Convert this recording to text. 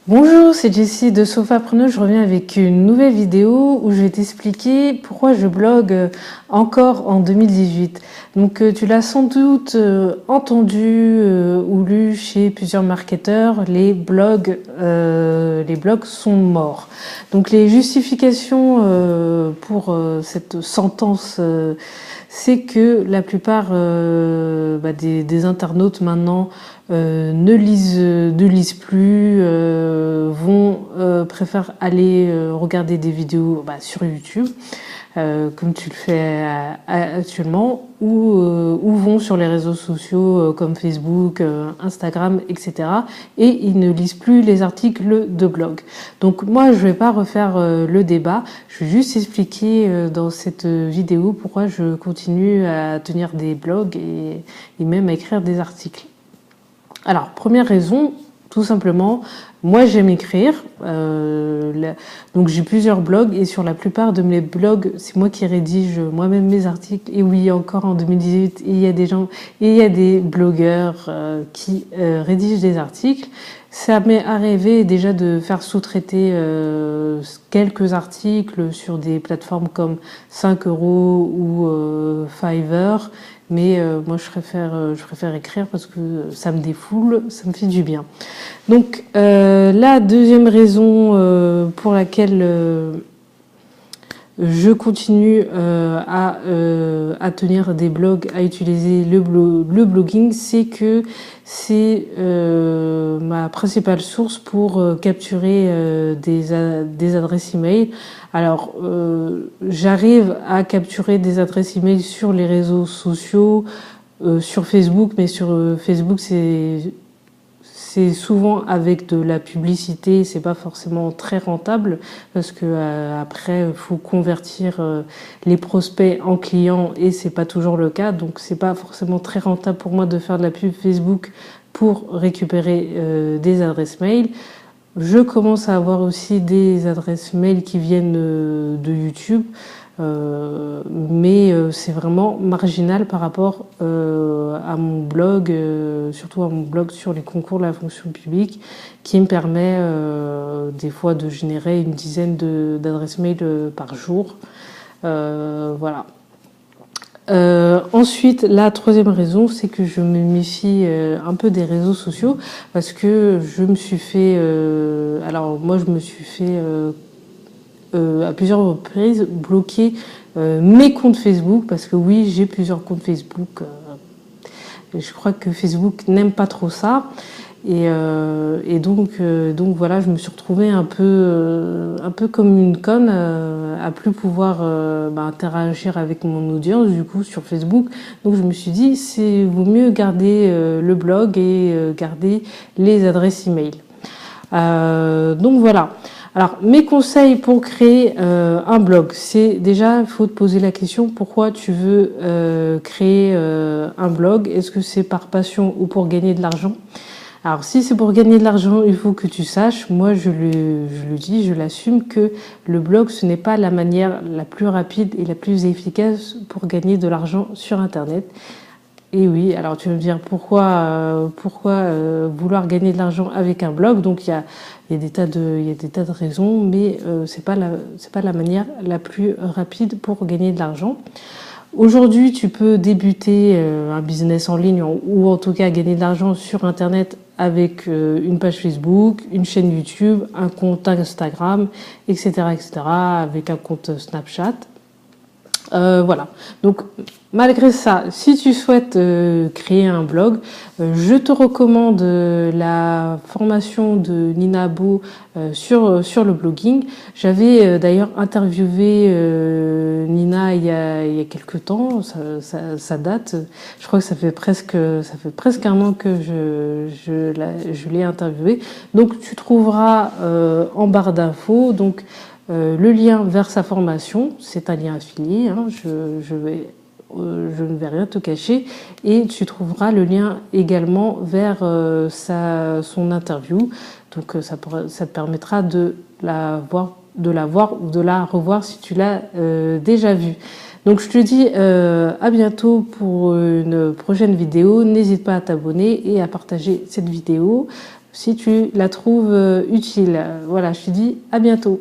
Bonjour, c'est Jessie de Sofapreneur. Je reviens avec une nouvelle vidéo où je vais t'expliquer pourquoi je blogue encore en 2018. Donc tu l'as sans doute entendu ou lu chez plusieurs marketeurs, les blogs sont morts. Donc les justifications pour cette sentence, c'est que la plupart des internautes maintenant ne lisent plus, préfèrent aller regarder des vidéos sur YouTube, comme tu le fais actuellement, ou vont sur les réseaux sociaux comme Facebook, Instagram, etc. Et ils ne lisent plus les articles de blog. Donc moi, je vais pas refaire le débat, je vais juste expliquer dans cette vidéo pourquoi je continue à tenir des blogs et même à écrire des articles. Alors, première raison, tout simplement, moi j'aime écrire, donc j'ai plusieurs blogs et sur la plupart de mes blogs, c'est moi qui rédige moi-même mes articles. Et oui, encore en 2018, il y a des gens, il y a des blogueurs qui rédigent des articles. Ça m'est arrivé déjà de faire sous-traiter quelques articles sur des plateformes comme 5 euros ou Fiverr. Mais moi, je préfère écrire parce que ça me défoule, ça me fait du bien. Donc, la deuxième raison pour laquelle je continue à tenir des blogs, à utiliser le blogging, c'est que c'est ma principale source pour capturer des adresses email. Alors, j'arrive à capturer des adresses email sur les réseaux sociaux, sur Facebook, mais sur Facebook, c'est souvent avec de la publicité, c'est pas forcément très rentable parce que après faut convertir les prospects en clients et c'est pas toujours le cas, donc c'est pas forcément très rentable pour moi de faire de la pub Facebook pour récupérer des adresses mail. Je commence à avoir aussi des adresses mail qui viennent de YouTube, mais c'est vraiment marginal par rapport à mon blog, surtout à mon blog sur les concours de la fonction publique, qui me permet des fois de générer une dizaine d'adresses mail par jour. Voilà. Ensuite, la troisième raison, c'est que je me méfie un peu des réseaux sociaux parce que je me suis fait, alors moi je me suis fait à plusieurs reprises bloquer mes comptes Facebook parce que oui, j'ai plusieurs comptes Facebook. Je crois que Facebook n'aime pas trop ça. Et donc voilà, je me suis retrouvée un peu comme une conne à plus pouvoir interagir avec mon audience du coup sur Facebook. Donc je me suis dit c'est vaut mieux garder le blog et garder les adresses email. Donc voilà. Alors mes conseils pour créer un blog, c'est déjà il faut te poser la question pourquoi tu veux créer un blog. Est-ce que c'est par passion ou pour gagner de l'argent? Alors si c'est pour gagner de l'argent, il faut que tu saches, moi je le dis, je l'assume, que le blog ce n'est pas la manière la plus rapide et la plus efficace pour gagner de l'argent sur Internet. Et oui, alors tu vas me dire pourquoi vouloir gagner de l'argent avec un blog? Donc il y a des tas de raisons, mais c'est pas la manière la plus rapide pour gagner de l'argent. Aujourd'hui, tu peux débuter un business en ligne ou en tout cas gagner de l'argent sur Internet avec une page Facebook, une chaîne YouTube, un compte Instagram, etc., avec un compte Snapchat. Voilà. Donc, malgré ça, si tu souhaites créer un blog, je te recommande la formation de Nina Bo sur le blogging. J'avais d'ailleurs interviewé Nina il y a quelques temps, ça date. Je crois que ça fait presque un an que je l'ai interviewée. Donc, tu trouveras en barre d'infos. Donc le lien vers sa formation, c'est un lien affilié, hein, je ne vais rien te cacher, et tu trouveras le lien également vers son interview. Donc ça te permettra de la voir ou de la revoir si tu l'as déjà vue. Donc je te dis à bientôt pour une prochaine vidéo. N'hésite pas à t'abonner et à partager cette vidéo si tu la trouves utile. Voilà, je te dis à bientôt.